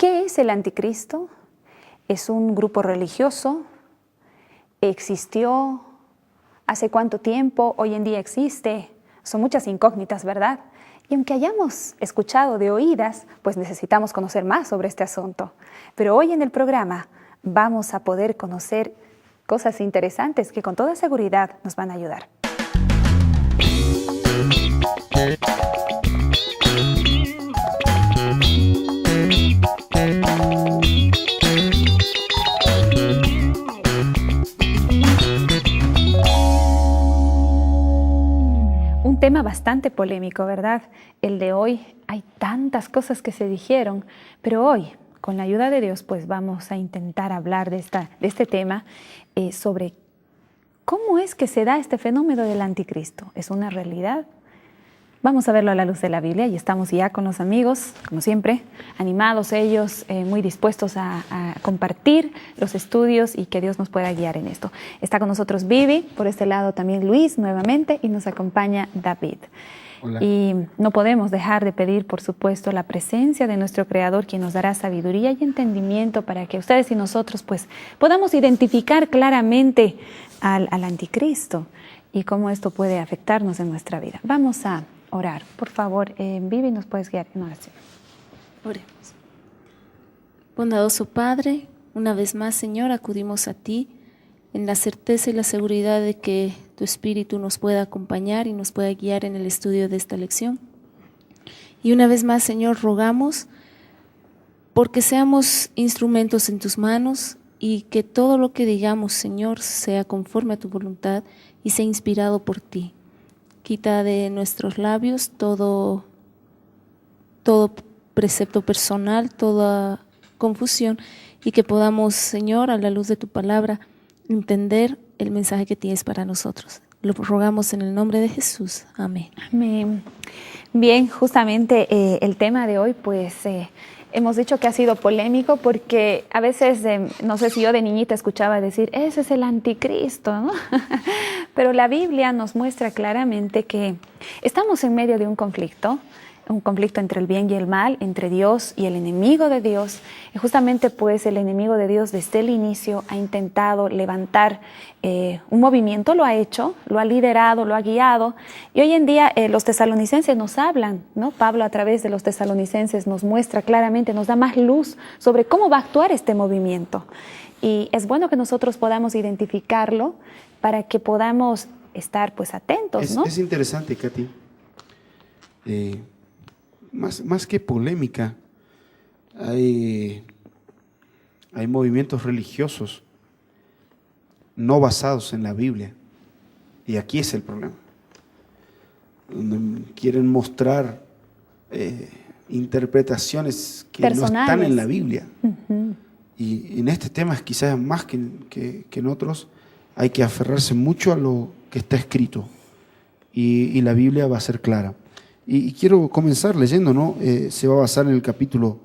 ¿Qué es el anticristo? ¿Es un grupo religioso? ¿Existió? ¿Hace cuánto tiempo? ¿Hoy en día existe? Son muchas incógnitas, ¿verdad? Y aunque hayamos escuchado de oídas, pues necesitamos conocer más sobre este asunto. Pero hoy en el programa vamos a poder conocer cosas interesantes que con toda seguridad nos van a ayudar. Un tema bastante polémico, ¿verdad? El de hoy, hay tantas cosas que se dijeron, pero hoy, con la ayuda de Dios, pues vamos a intentar hablar de este tema sobre cómo es que se da este fenómeno del anticristo. ¿Es una realidad? Vamos a verlo a la luz de la Biblia y estamos ya con los amigos, como siempre, animados ellos, muy dispuestos a compartir los estudios y que Dios nos pueda guiar en esto. Está con nosotros Vivi, por este lado también Luis nuevamente y nos acompaña David. Hola. Y no podemos dejar de pedir, por supuesto, la presencia de nuestro Creador, quien nos dará sabiduría y entendimiento para que ustedes y nosotros pues podamos identificar claramente al anticristo y cómo esto puede afectarnos en nuestra vida. Vamos a orar. Por favor, Vivi, ¿nos puedes guiar en oración? Oremos. Bondadoso Padre, una vez más, Señor, acudimos a ti en la certeza y la seguridad de que tu Espíritu nos pueda acompañar y nos pueda guiar en el estudio de esta lección. Y una vez más, Señor, rogamos porque seamos instrumentos en tus manos y que todo lo que digamos, Señor, sea conforme a tu voluntad y sea inspirado por ti. Quita de nuestros labios todo precepto personal, toda confusión y que podamos, Señor, a la luz de tu palabra, entender el mensaje que tienes para nosotros. Lo rogamos en el nombre de Jesús. Amén. Amén. Bien, justamente el tema de hoy, pues hemos dicho que ha sido polémico porque a veces, no sé si yo de niñita escuchaba decir, ese es el anticristo, ¿no? Pero la Biblia nos muestra claramente que estamos en medio de un conflicto entre el bien y el mal, entre Dios y el enemigo de Dios. Y justamente pues el enemigo de Dios desde el inicio ha intentado levantar un movimiento, lo ha hecho, lo ha liderado, lo ha guiado. Y hoy en día los tesalonicenses nos hablan, ¿no? Pablo a través de los tesalonicenses nos muestra claramente, nos da más luz sobre cómo va a actuar este movimiento. Y es bueno que nosotros podamos identificarlo para que podamos estar pues atentos, ¿no? Es interesante, Katy. Más que polémica, hay movimientos religiosos no basados en la Biblia. Y aquí es el problema. Donde quieren mostrar interpretaciones que no están en la Biblia. Uh-huh. Y en este tema, quizás más que en otros, hay que aferrarse mucho a lo que está escrito. Y la Biblia va a ser clara. Y quiero comenzar leyendo, ¿no? Se va a basar en el capítulo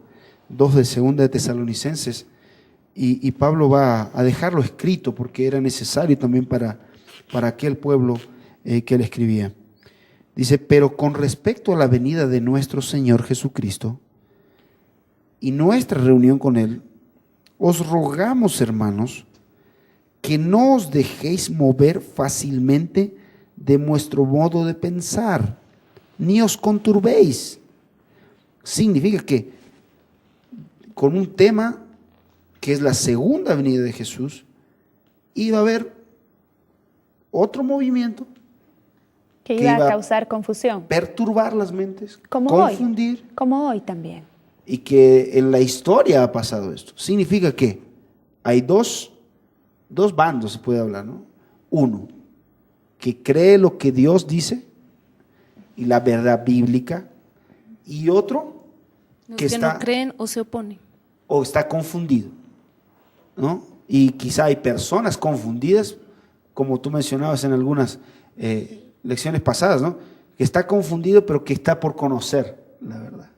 2 de Segunda de Tesalonicenses y Pablo va a dejarlo escrito porque era necesario también para aquel pueblo que él escribía. Dice, pero con respecto a la venida de nuestro Señor Jesucristo y nuestra reunión con Él, os rogamos, hermanos, que no os dejéis mover fácilmente de vuestro modo de pensar, ni os conturbéis. Significa que con un tema que es la segunda venida de Jesús, iba a haber otro movimiento que iba a causar confusión, perturbar las mentes, como confundir. Como hoy también. Y que en la historia ha pasado esto. Significa que hay dos bandos, se puede hablar, ¿no? Uno, que cree lo que Dios dice y la verdad bíblica, y otro que no creen o se oponen. O está confundido, ¿no? Y quizá hay personas confundidas, como tú mencionabas en algunas lecciones pasadas, ¿no? Que está confundido, pero que está por conocer la verdad.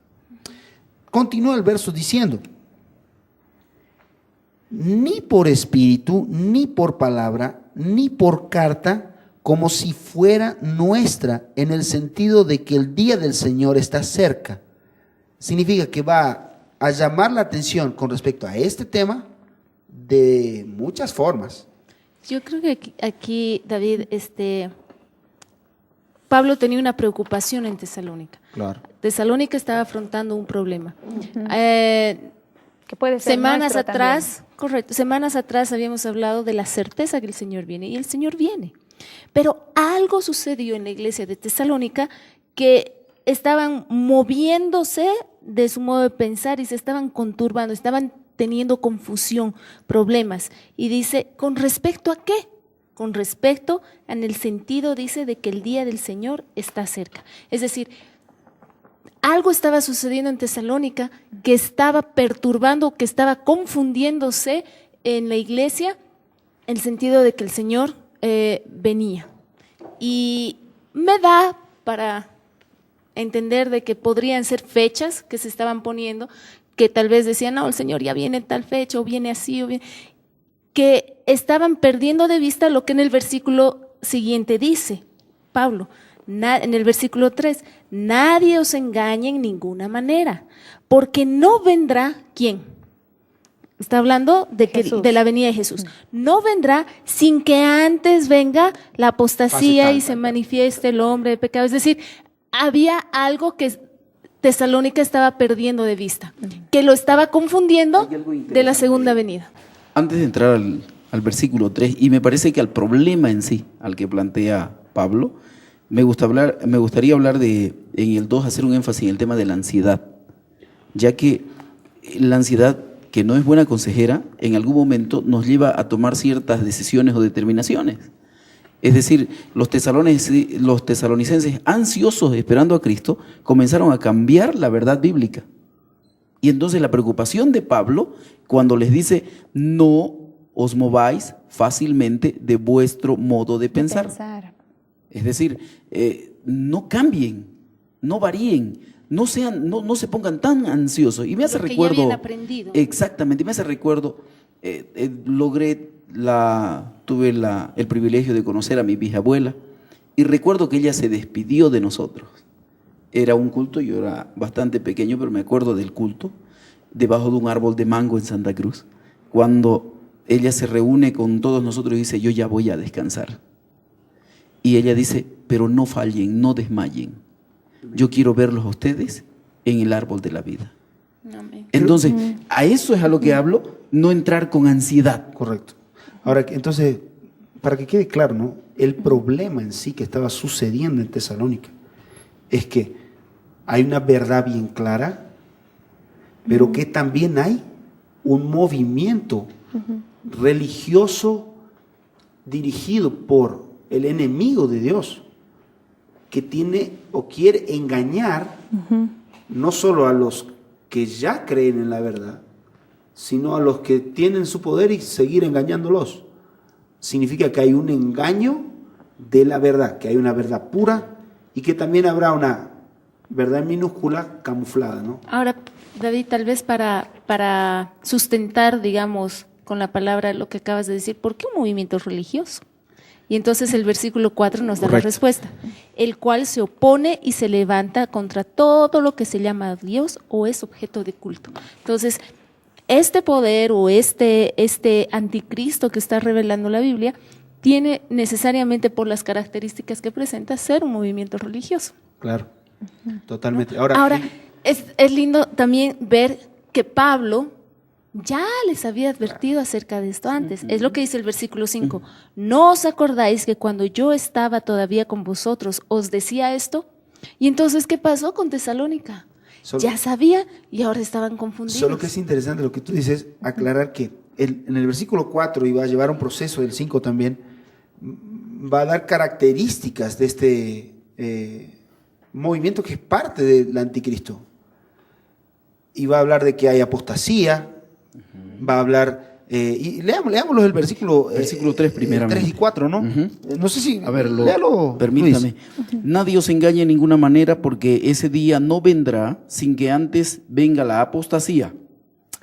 Continúa el verso diciendo, ni por espíritu, ni por palabra, ni por carta, como si fuera nuestra, en el sentido de que el día del Señor está cerca. Significa que va a llamar la atención con respecto a este tema de muchas formas. Yo creo que aquí David, Pablo tenía una preocupación en Tesalónica. Claro. Tesalónica estaba afrontando un problema. Que puede ser semanas atrás, también. correcto, semanas atrás habíamos hablado de la certeza que el Señor viene, y el Señor viene. Pero algo sucedió en la iglesia de Tesalónica que estaban moviéndose de su modo de pensar y se estaban conturbando, estaban teniendo confusión, problemas. Y dice, ¿con respecto a qué? Con respecto en el sentido, dice, de que el día del Señor está cerca. Es decir, algo estaba sucediendo en Tesalónica que estaba perturbando, que estaba confundiéndose en la iglesia, en el sentido de que el Señor venía. Y me da para entender de que podrían ser fechas que se estaban poniendo, que tal vez decían, no, el Señor ya viene en tal fecha, o viene así, o viene, que estaban perdiendo de vista lo que en el versículo siguiente dice Pablo, en el versículo 3, nadie os engañe en ninguna manera, porque no vendrá, ¿quién? Está hablando de la venida de Jesús. No vendrá sin que antes venga la apostasía y se manifieste el hombre de pecado. Es decir, había algo que Tesalónica estaba perdiendo de vista, que lo estaba confundiendo de la segunda venida. Antes de entrar al versículo 3, y me parece que al problema en sí, al que plantea Pablo, me gustaría hablar en el 2, hacer un énfasis en el tema de la ansiedad, ya que la ansiedad, que no es buena consejera, en algún momento nos lleva a tomar ciertas decisiones o determinaciones. Es decir, los tesalonicenses, ansiosos esperando a Cristo, comenzaron a cambiar la verdad bíblica. Y entonces la preocupación de Pablo, cuando les dice, no os mováis fácilmente de vuestro modo de pensar. Es decir, no cambien, no varíen, no se pongan tan ansiosos. Y me hace recuerdo. Ya habían aprendido. Exactamente, me hace recuerdo, tuve el privilegio de conocer a mi bisabuela, y recuerdo que ella se despidió de nosotros. Era un culto, yo era bastante pequeño, pero me acuerdo del culto, debajo de un árbol de mango en Santa Cruz, cuando ella se reúne con todos nosotros y dice, yo ya voy a descansar. Y ella dice, pero no fallen, no desmayen. Yo quiero verlos a ustedes en el árbol de la vida. Amén. Entonces, a eso es a lo que hablo, no entrar con ansiedad. Correcto. Ahora, entonces, para que quede claro, ¿no? El problema en sí que estaba sucediendo en Tesalónica es que hay una verdad bien clara, pero que también hay un movimiento religioso dirigido por el enemigo de Dios, que tiene o quiere engañar no solo a los que ya creen en la verdad, sino a los que tienen su poder y seguir engañándolos. Significa que hay un engaño de la verdad, que hay una verdad pura y que también habrá una verdad minúscula camuflada, ¿no? Ahora, David, tal vez para sustentar, digamos, con la palabra lo que acabas de decir, ¿por qué un movimiento religioso? Y entonces el versículo 4 nos da la respuesta, el cual se opone y se levanta contra todo lo que se llama Dios o es objeto de culto. Entonces, este poder o este anticristo que está revelando la Biblia tiene necesariamente, por las características que presenta, ser un movimiento religioso. Claro, totalmente. ¿No? Ahora es lindo también ver que Pablo ya les había advertido acerca de esto antes. Es lo que dice el versículo 5. ¿No os acordáis que cuando yo estaba todavía con vosotros os decía esto? Y entonces, ¿qué pasó con Tesalónica? Ya sabía y ahora estaban confundidos. Solo que es interesante lo que tú dices, aclarar que en el versículo 4, y va a llevar un proceso del 5 también, va a dar características de este movimiento que es parte del anticristo. Y va a hablar de que hay apostasía, va a hablar, y leámoslo el versículo 3 primeramente. 3 y 4, ¿no? No sé si, a ver, léalo, permítame. Luis. Nadie os engañe de ninguna manera, porque ese día no vendrá sin que antes venga la apostasía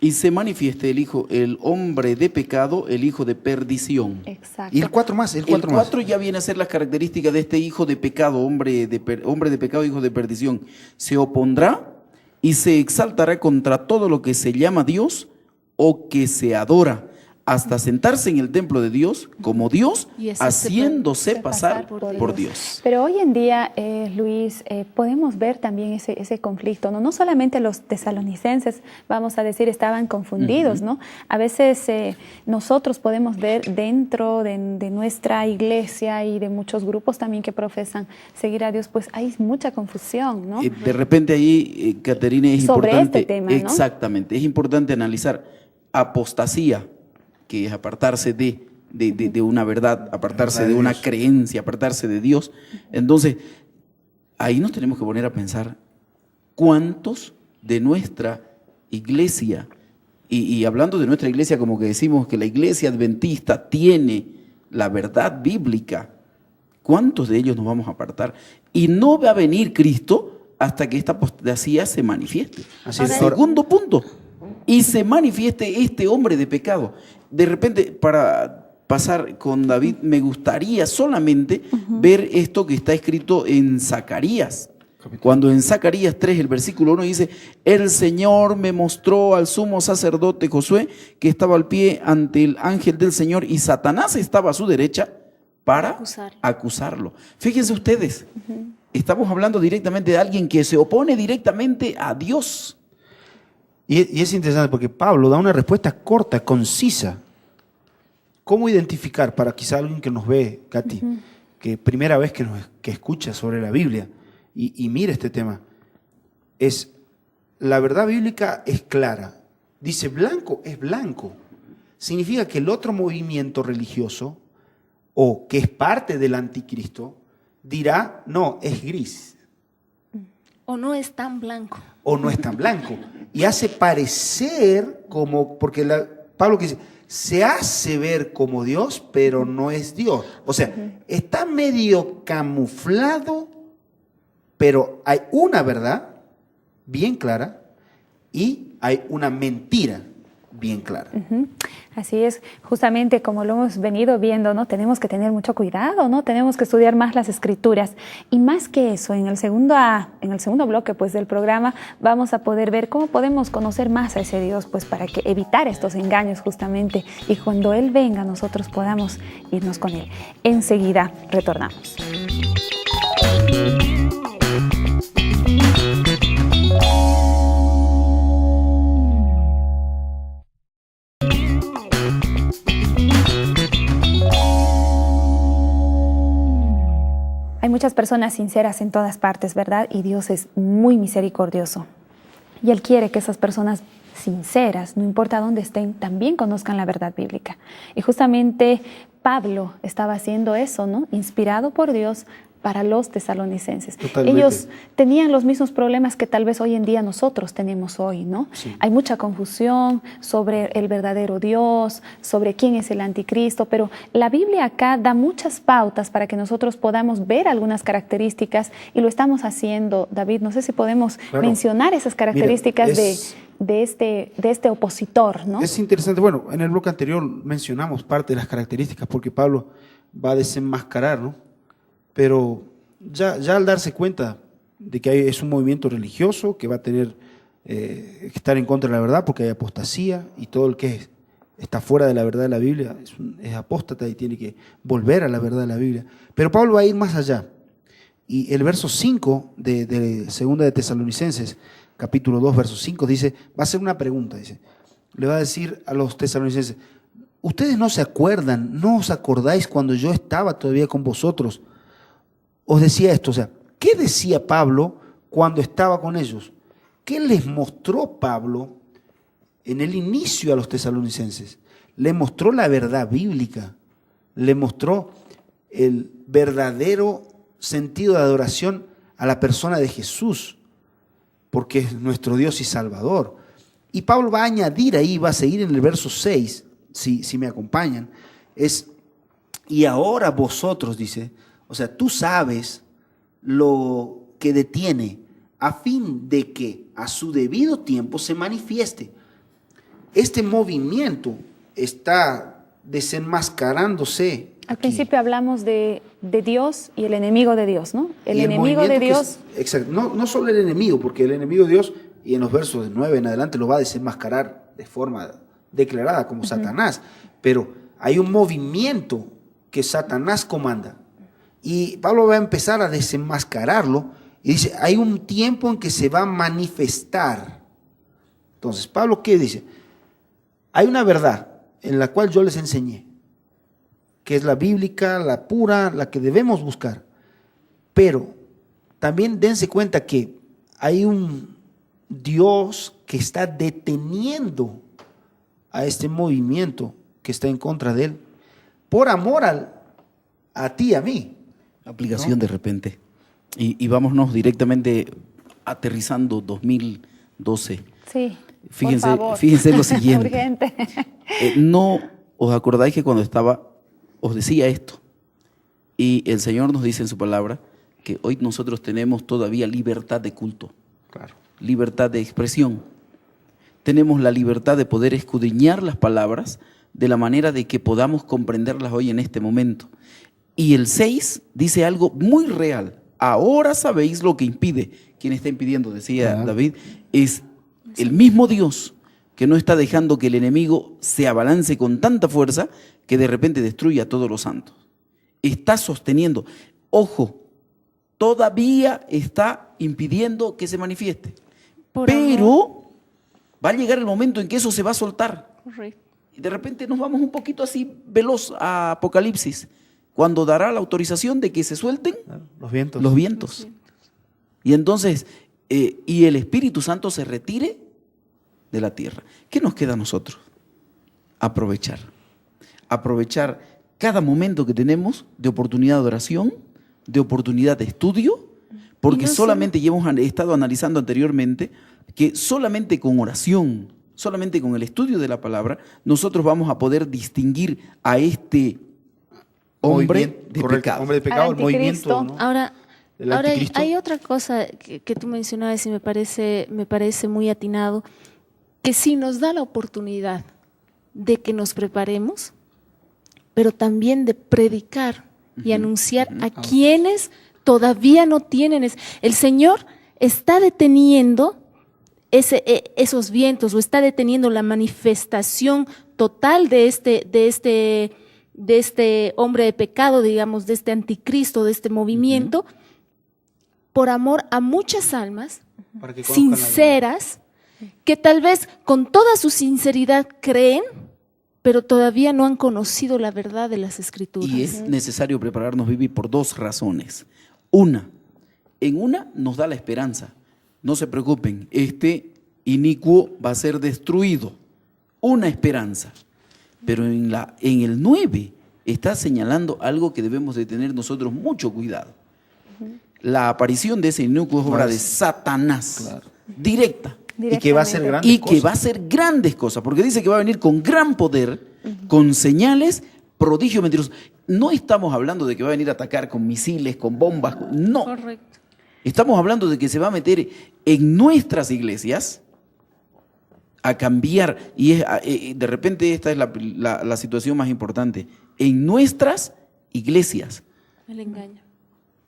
y se manifieste el hombre de pecado, el hijo de perdición. Exacto. Y el 4 más, el 4 El 4 ya viene a ser las características de este hijo de pecado, hombre de pecado, hijo de perdición. Se opondrá y se exaltará contra todo lo que se llama Dios o que se adora, hasta sentarse en el templo de Dios como Dios, haciéndose pasar por Dios. Pero hoy en día, Luis, podemos ver también ese conflicto, ¿no? No solamente los tesalonicenses, vamos a decir, estaban confundidos, ¿no? A veces nosotros podemos ver dentro de nuestra iglesia y de muchos grupos también que profesan seguir a Dios, pues hay mucha confusión, ¿no? De repente ahí, Caterina, es sobre importante. Este tema, ¿no? Exactamente, es importante analizar apostasía, que es apartarse de una verdad, apartarse de una creencia, apartarse de Dios. Entonces, ahí nos tenemos que poner a pensar cuántos de nuestra iglesia, y hablando de nuestra iglesia como que decimos que la iglesia adventista tiene la verdad bíblica, ¿cuántos de ellos nos vamos a apartar? Y no va a venir Cristo hasta que esta apostasía se manifieste. Así es. Segundo punto, y se manifieste este hombre de pecado. De repente, para pasar con David, me gustaría solamente ver esto que está escrito en Zacarías. Cuando en Zacarías 3, el versículo 1 dice: el Señor me mostró al sumo sacerdote Josué, que estaba al pie ante el ángel del Señor, y Satanás estaba a su derecha para acusarlo. Fíjense ustedes, estamos hablando directamente de alguien que se opone directamente a Dios. Y es interesante porque Pablo da una respuesta corta, concisa. ¿Cómo identificar para quizá alguien que nos ve, Katy, que primera vez que escucha sobre la Biblia y mira este tema? Es, la verdad bíblica es clara. Dice blanco, es blanco. Significa que el otro movimiento religioso, o que es parte del anticristo, dirá, no, es gris. O no es tan blanco. O no es tan blanco. Y hace parecer como, porque Pablo que dice, se hace ver como Dios, pero no es Dios. O sea, está medio camuflado, pero hay una verdad bien clara y hay una mentira bien clara. Así es, justamente como lo hemos venido viendo, ¿no? Tenemos que tener mucho cuidado, ¿no? Tenemos que estudiar más las escrituras. Y más que eso, en el segundo bloque pues, del programa vamos a poder ver cómo podemos conocer más a ese Dios, pues para que evitar estos engaños justamente. Y cuando Él venga, nosotros podamos irnos con Él. Enseguida retornamos. Hay muchas personas sinceras en todas partes, ¿verdad? Y Dios es muy misericordioso. Y Él quiere que esas personas sinceras, no importa dónde estén, también conozcan la verdad bíblica. Y justamente Pablo estaba haciendo eso, ¿no? Inspirado por Dios para los tesalonicenses. Totalmente. Ellos tenían los mismos problemas que tal vez hoy en día nosotros tenemos hoy, ¿no? Sí. Hay mucha confusión sobre el verdadero Dios, sobre quién es el anticristo, pero la Biblia acá da muchas pautas para que nosotros podamos ver algunas características y lo estamos haciendo. David, no sé si podemos mencionar esas características. Mira, de este opositor, ¿no? Es interesante. Bueno, en el bloque anterior mencionamos parte de las características porque Pablo va a desenmascarar, ¿no? Pero ya al darse cuenta de que es un movimiento religioso que va a tener que estar en contra de la verdad porque hay apostasía y todo el que está fuera de la verdad de la Biblia es apóstata y tiene que volver a la verdad de la Biblia. Pero Pablo va a ir más allá. Y el verso 5 de 2 de Tesalonicenses, capítulo 2, verso 5, dice, va a hacer una pregunta, dice, le va a decir a los tesalonicenses, ustedes no se acuerdan, no os acordáis cuando yo estaba todavía con vosotros, os decía esto, o sea, ¿qué decía Pablo cuando estaba con ellos? ¿Qué les mostró Pablo en el inicio a los tesalonicenses? Le mostró la verdad bíblica, le mostró el verdadero sentido de adoración a la persona de Jesús, porque es nuestro Dios y Salvador. Y Pablo va a añadir ahí, va a seguir en el verso 6, si me acompañan, y ahora vosotros, dice, o sea, tú sabes lo que detiene a fin de que a su debido tiempo se manifieste. Este movimiento está desenmascarándose. Al principio hablamos de Dios y el enemigo de Dios, ¿no? El enemigo de Dios. Exacto, no solo el enemigo, porque el enemigo de Dios y en los versos 9 en adelante lo va a desenmascarar de forma declarada como Satanás. Pero hay un movimiento que Satanás comanda. Y Pablo va a empezar a desenmascararlo y dice, hay un tiempo en que se va a manifestar. Entonces, Pablo, ¿qué dice? Hay una verdad en la cual yo les enseñé, que es la bíblica, la pura, la que debemos buscar. Pero también dense cuenta que hay un Dios que está deteniendo a este movimiento que está en contra de él, por amor a ti y a mí. Aplicación, ¿no? De repente. Y vámonos directamente aterrizando 2012. Sí, fíjense, por favor. Fíjense lo siguiente. Urgente. ¿No os acordáis que cuando estaba, os decía esto? Y el Señor nos dice en su palabra que hoy nosotros tenemos todavía libertad de culto, Claro. libertad de expresión. Tenemos la libertad de poder escudriñar las palabras de la manera de que podamos comprenderlas hoy en este momento. Y el 6 dice algo muy real. Ahora sabéis lo que impide. ¿Quién está impidiendo? Decía David. Es el mismo Dios que no está dejando que el enemigo se abalance con tanta fuerza que de repente destruya a todos los santos. Está sosteniendo. Ojo, todavía está impidiendo que se manifieste. Pero va a llegar el momento en que eso se va a soltar. Correcto. Y de repente nos vamos un poquito así veloz a Apocalipsis, cuando dará la autorización de que se suelten los vientos. Los vientos. Y entonces, y el Espíritu Santo se retire de la tierra. ¿Qué nos queda a nosotros? Aprovechar. Aprovechar cada momento que tenemos de oportunidad de oración, de oportunidad de estudio, porque solamente ya hemos estado analizando anteriormente que solamente con oración, solamente con el estudio de la palabra, nosotros vamos a poder distinguir a este hombre de pecado. Hombre de pecado, el movimiento, ¿no? Ahora hay otra cosa que tú mencionabas y me parece muy atinado, que sí nos da la oportunidad de que nos preparemos, pero también de predicar y anunciar a quienes todavía no tienen. El Señor está deteniendo esos vientos, o está deteniendo la manifestación total de este hombre de pecado, digamos, de este anticristo, de este movimiento, por amor a muchas almas sinceras, que tal vez con toda su sinceridad creen, pero todavía no han conocido la verdad de las Escrituras. Y es necesario prepararnos, Vivi, por dos razones. En una nos da la esperanza. No se preocupen, este inicuo va a ser destruido. Una esperanza. Pero en el 9 está señalando algo que debemos de tener nosotros mucho cuidado. La aparición de ese inicuo es obra de Satanás, directa. Y que va a hacer grandes cosas. Que va a hacer grandes cosas, porque dice que va a venir con gran poder, con señales, prodigios mentirosos. No estamos hablando de que va a venir a atacar con misiles, con bombas, no. Correcto. Estamos hablando de que se va a meter en nuestras iglesias a cambiar, y de repente esta es la situación más importante, en nuestras iglesias. El engaño.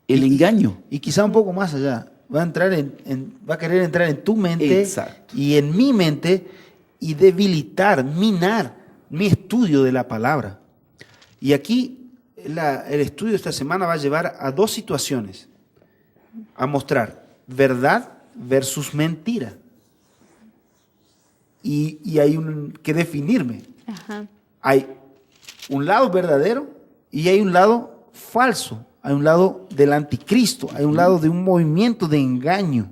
El engaño. Y quizá un poco más allá. Va a querer entrar en tu mente. Exacto. Y en mi mente y debilitar, minar mi estudio de la palabra. Y aquí el estudio de esta semana va a llevar a dos situaciones. A mostrar verdad versus mentira. Y hay que definirme. Ajá. Hay un lado verdadero y hay un lado falso. Hay un lado del anticristo, hay un lado de un movimiento de engaño.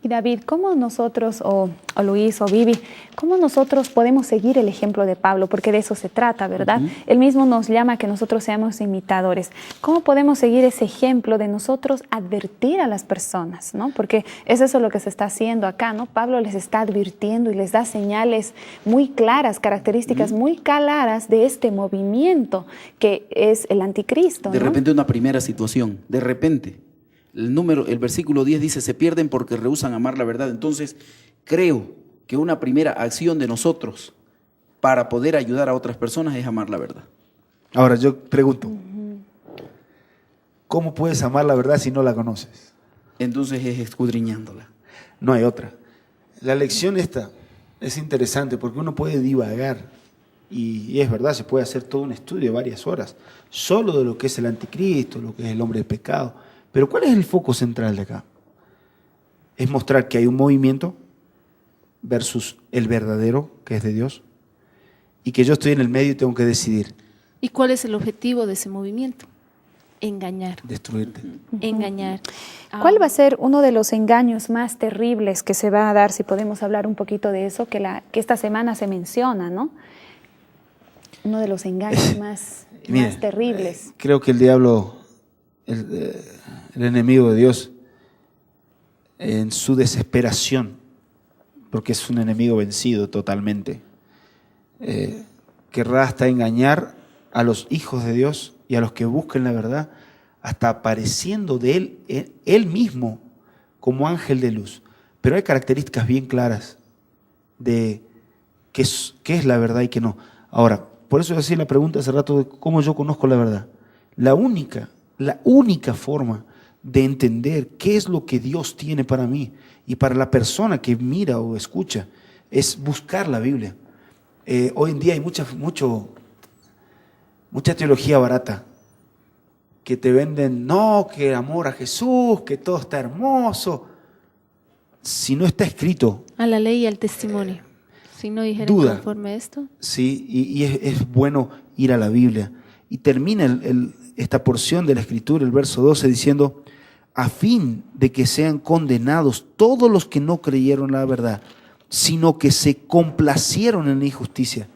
Y David, ¿cómo nosotros, o Luis, o Vivi, cómo nosotros podemos seguir el ejemplo de Pablo? Porque de eso se trata, ¿verdad? Él mismo nos llama a que nosotros seamos imitadores. ¿Cómo podemos seguir ese ejemplo de nosotros advertir a las personas, ¿no? Porque es eso lo que se está haciendo acá, ¿no? Pablo les está advirtiendo y les da señales muy claras, características muy claras de este movimiento que es el anticristo, ¿no? De repente una primera situación, de repente. El versículo 10 dice, se pierden porque rehúsan amar la verdad. Entonces, creo que una primera acción de nosotros para poder ayudar a otras personas es amar la verdad. Ahora, yo pregunto, ¿cómo puedes amar la verdad si no la conoces? Entonces es escudriñándola. No hay otra. La lección esta es interesante porque uno puede divagar y es verdad, se puede hacer todo un estudio de varias horas solo de lo que es el anticristo, lo que es el hombre de pecado. Pero ¿cuál es el foco central de acá? Es mostrar que hay un movimiento versus el verdadero, que es de Dios, y que yo estoy en el medio y tengo que decidir. ¿Y cuál es el objetivo de ese movimiento? Engañar. Destruirte. Engañar. ¿Cuál va a ser uno de los engaños más terribles que se va a dar, si podemos hablar un poquito de eso, que esta semana se menciona, ¿no? Uno de los engaños más terribles. Creo que el diablo, el enemigo de Dios, en su desesperación, porque es un enemigo vencido totalmente, querrá hasta engañar a los hijos de Dios y a los que busquen la verdad, hasta apareciendo de él mismo como ángel de luz. Pero hay características bien claras de qué es la verdad y qué no. Ahora, por eso hacía la pregunta hace rato de cómo yo conozco la verdad. La única forma de entender qué es lo que Dios tiene para mí y para la persona que mira o escucha es buscar la Biblia. Hoy en día hay mucha teología barata que te venden, no, que amor a Jesús, que todo está hermoso. Si no está escrito, a la ley y al testimonio. Si no dijeron conforme a esto. Sí, y es bueno ir a la Biblia. Y termina esta porción de la Escritura, el verso 12, diciendo, a fin de que sean condenados todos los que no creyeron la verdad, sino que se complacieron en la injusticia.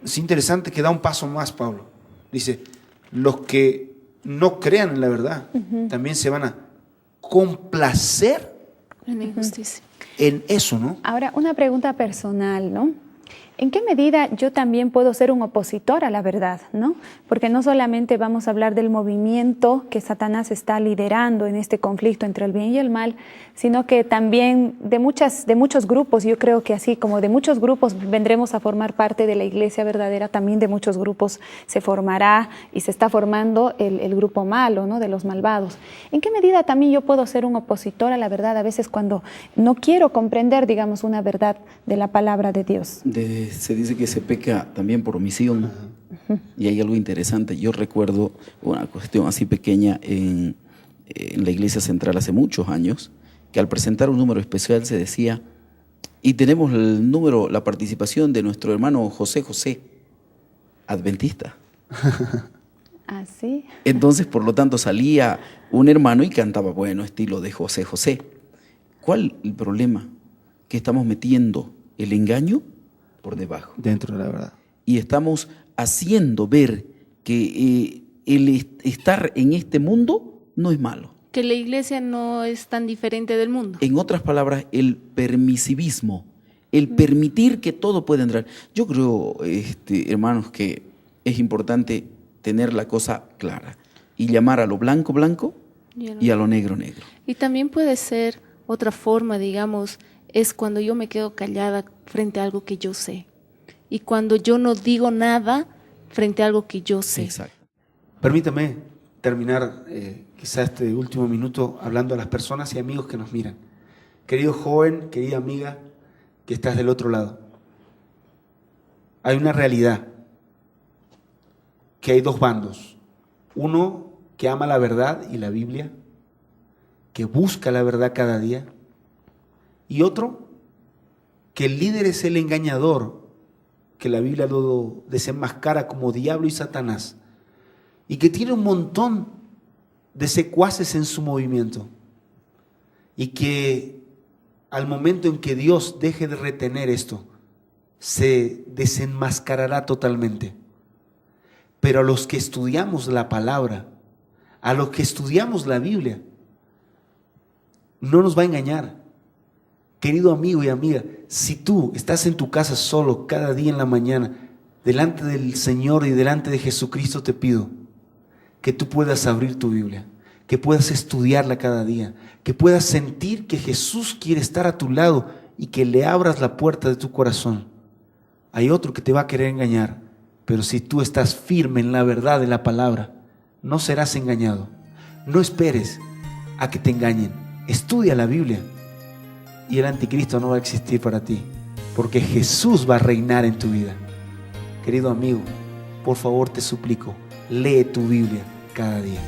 Es interesante que da un paso más, Pablo. Dice, los que no crean en la verdad, también se van a complacer en la injusticia. En eso, ¿no? Ahora, una pregunta personal, ¿no? ¿En qué medida yo también puedo ser un opositor a la verdad, ¿no? Porque no solamente vamos a hablar del movimiento que Satanás está liderando en este conflicto entre el bien y el mal, sino que también de muchos grupos, yo creo que así como de muchos grupos vendremos a formar parte de la iglesia verdadera, también de muchos grupos se formará y se está formando el grupo malo, ¿no? De los malvados. ¿En qué medida también yo puedo ser un opositor a la verdad a veces cuando no quiero comprender, digamos, una verdad de la palabra de Dios? Se dice que se peca también por omisión. Y hay algo interesante. Yo recuerdo una cuestión así pequeña en la iglesia central hace muchos años, que al presentar un número especial se decía, y tenemos la participación de nuestro hermano José adventista. ¿Así? Entonces, por lo tanto, salía un hermano y cantaba, bueno, estilo de José. ¿Cuál el problema? Que estamos metiendo el engaño por debajo. Dentro de la verdad. Y estamos haciendo ver que el estar en este mundo no es malo. Que la iglesia no es tan diferente del mundo. En otras palabras, el permisivismo, el permitir que todo pueda entrar. Yo creo, hermanos, que es importante tener la cosa clara y llamar a lo blanco, blanco y a lo negro, negro. Y también puede ser otra forma, digamos, es cuando yo me quedo callada frente a algo que yo sé. Y cuando yo no digo nada frente a algo que yo sé. Exacto. Permítame terminar quizá este último minuto hablando a las personas y amigos que nos miran. Querido joven, querida amiga, que estás del otro lado. Hay una realidad, que hay dos bandos. Uno que ama la verdad y la Biblia, que busca la verdad cada día. Y otro, que el líder es el engañador, que la Biblia lo desenmascara como diablo y Satanás, y que tiene un montón de secuaces en su movimiento, y que al momento en que Dios deje de retener esto, se desenmascarará totalmente. Pero a los que estudiamos la palabra, a los que estudiamos la Biblia, no nos va a engañar. Querido amigo y amiga, si tú estás en tu casa solo cada día en la mañana, delante del Señor y delante de Jesucristo, te pido que tú puedas abrir tu Biblia, que puedas estudiarla cada día, que puedas sentir que Jesús quiere estar a tu lado y que le abras la puerta de tu corazón. Hay otro que te va a querer engañar, pero si tú estás firme en la verdad de la palabra, no serás engañado. No esperes a que te engañen. Estudia la Biblia. y el anticristo no va a existir para ti, porque Jesús va a reinar en tu vida. Querido amigo, por favor te suplico, lee tu Biblia cada día.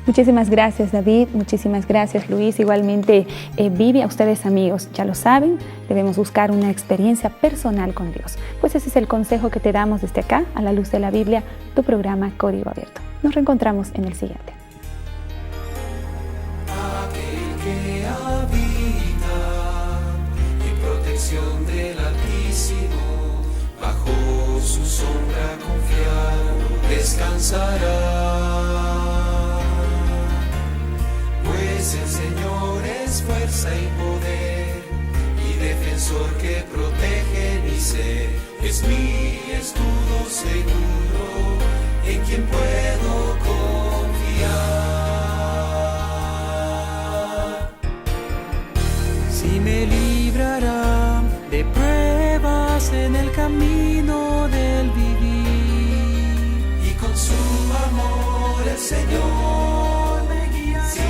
Muchísimas gracias, David. Muchísimas gracias, Luis. Igualmente, Vivi, a ustedes, amigos, ya lo saben, debemos buscar una experiencia personal con Dios. Pues ese es el consejo que te damos desde acá, a la luz de la Biblia, tu programa Código Abierto. Nos reencontramos en el siguiente. Aquel que habita en protección del Altísimo, bajo su sombra confiado descansará. Pues el Señor es fuerza y poder, y defensor que protege mi ser. Es mi escudo seguro, en quien puedo confiar. Si me librará de pruebas en el camino del vivir, y con su amor el Señor me guiará. Sí,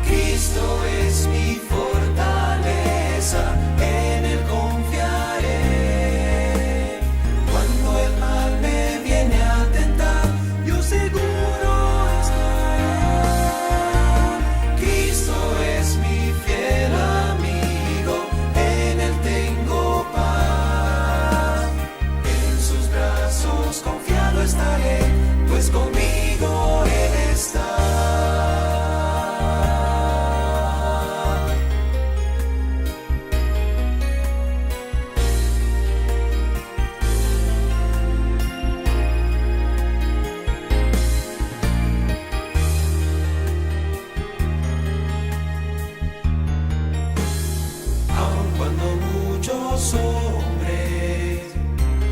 Cristo es mi fortaleza, en él confiaré. Cuando el mal me viene a tentar, yo seguro estaré. Cristo es mi fiel amigo, en él tengo paz. En sus brazos confiado estaré, pues conmigo él está.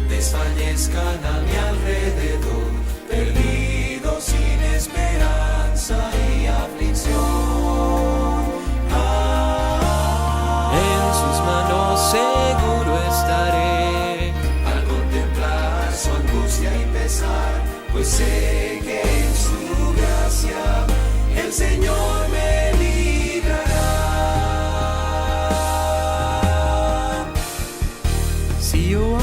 Desfallezcan a mi alrededor, perdidos sin esperanza y aflicción. En sus manos seguro estaré, al contemplar su angustia y pesar, pues sé que en su gracia el Señor me librará. Si yo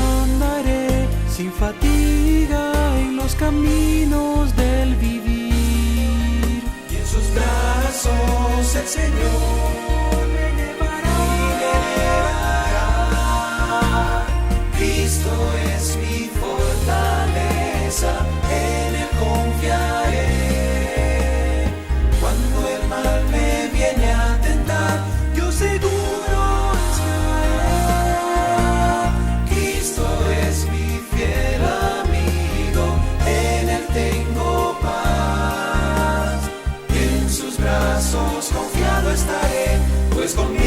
sin fatiga en los caminos del vivir, y en sus brazos el Señor me llevará. Cristo es mi fortaleza, en él confiaré. Cuando el mal me viene a tentar, yo seguro fiel amigo, en él tengo paz. En sus brazos confiado estaré, pues conmigo